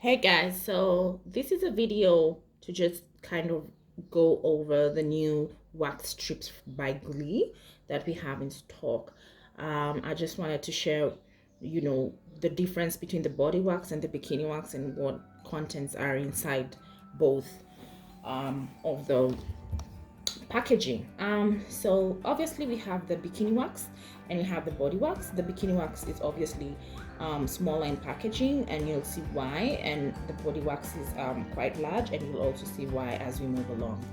Hey guys, so this is a video to just kind of go over the new wax strips by Glee that we have in stock. I just wanted to share, the difference between the body wax and the bikini wax and what contents are inside both of the packaging. So obviously we have the bikini wax and we have the body wax. The bikini wax is obviously smaller in packaging, and you'll see why, and the body wax is quite large, and you'll also see why as we move along.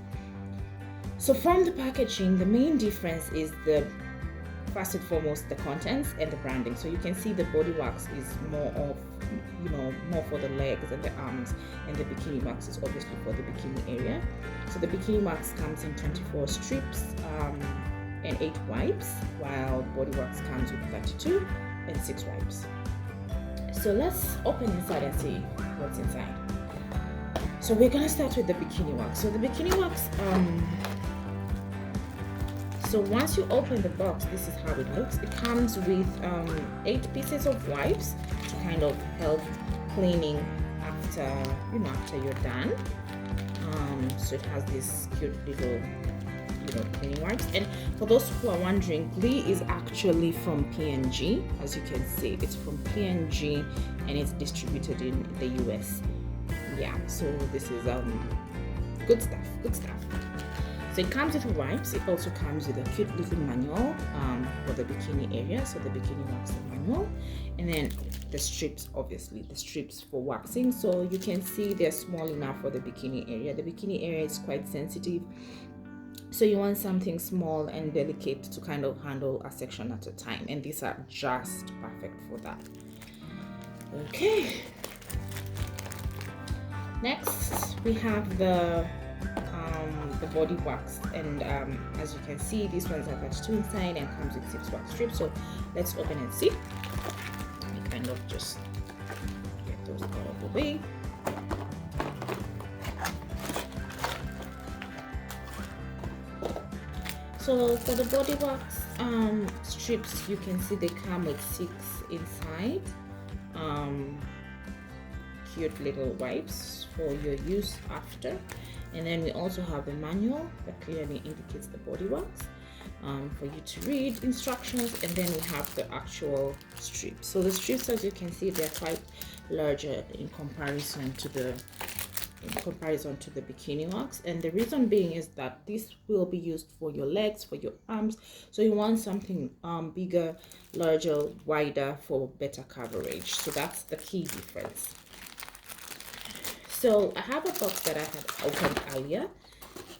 So from the packaging, the main difference is the first and foremost the contents and the branding. So you can see the body wax is more of more for the legs and the arms, and the bikini wax is obviously for the bikini area. So the bikini wax comes in 24 strips and 8 wipes, while body wax comes with 32 and 6 wipes. So let's open inside and see what's inside. So we're gonna start with the bikini wax. So the bikini wax, so once you open the box, this is how it looks. It comes with 8 pieces of wipes to kind of help cleaning after you're done. So it has this cute little cleaning wipes. And for those who are wondering, Glee is actually from P&G. As you can see, it's from P&G and it's distributed in the US. Yeah, so this is good stuff. So it comes with wipes. It also comes with a cute little manual for the bikini area. So the bikini wax manual, and then the strips, obviously the strips for waxing. So you can see they're small enough for the bikini area. The bikini area is quite sensitive, so you want something small and delicate to kind of handle a section at a time, and these are just perfect for that. Okay, next we have the body wax, and as you can see, these ones are 32 inside and comes with 6 wax strips. So let's open and see. We kind of just get those out of the way. So for the body wax strips, you can see they come with 6 inside. Cute little wipes for your use after. And then we also have the manual that clearly indicates the body wax for you to read instructions. And then we have the actual strips. So the strips, as you can see, they're quite larger in comparison to the bikini wax, and the reason being is that this will be used for your legs, for your arms. So you want something bigger, larger, wider for better coverage. So that's the key difference. So I have a box that I had opened earlier,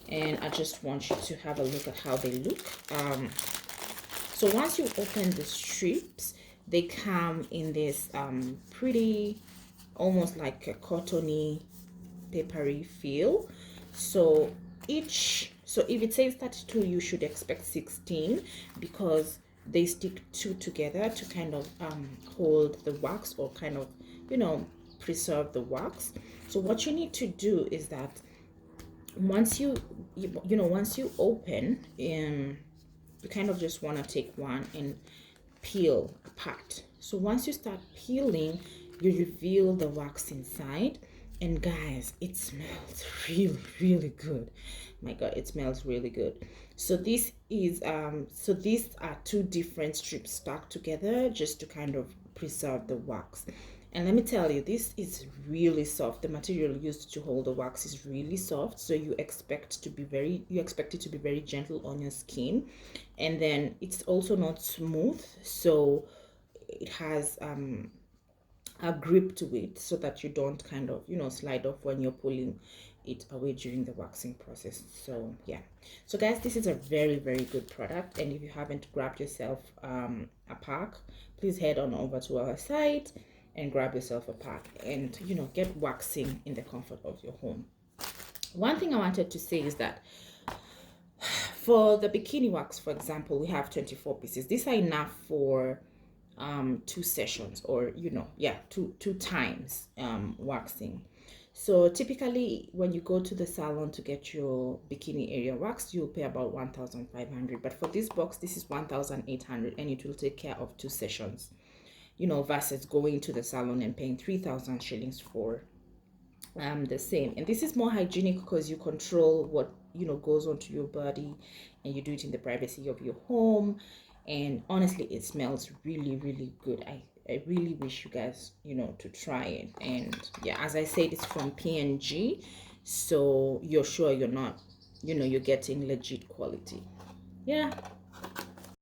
and I just want you to have a look at how they look. So once you open the strips, they come in this pretty, almost like a cottony, papery feel. So if it says 32, you should expect 16, because they stick 2 together to kind of hold the wax, or kind of preserve the wax. So what you need to do is that once you open, you kind of just want to take one and peel apart. So once you start peeling, you reveal the wax inside, and guys, it smells really good. My god, it smells really good. So this is so these are 2 different strips stuck together just to kind of preserve the wax. And let me tell you, this is really soft. The material used to hold the wax is really soft, so you expect it to be very gentle on your skin. And then it's also not smooth, so it has a grip to it, so that you don't kind of slide off when you're pulling it away during the waxing process. So yeah, so guys, this is a very good product, and if you haven't grabbed yourself a pack, please head on over to our site and grab yourself a pack, and get waxing in the comfort of your home. One thing I wanted to say is that for the bikini wax, for example, we have 24 pieces. These are enough for 2 sessions, or two times waxing. So typically when you go to the salon to get your bikini area waxed, you'll pay about 1,500, but for this box, this is 1,800, and it will take care of 2 sessions, versus going to the salon and paying 3,000 shillings for the same. And this is more hygienic because you control what goes onto your body, and you do it in the privacy of your home. And honestly, it smells really, really good. I really wish you guys to try it. And yeah, as I said, it's from P&G, so you're sure you're not you're getting legit quality. Yeah,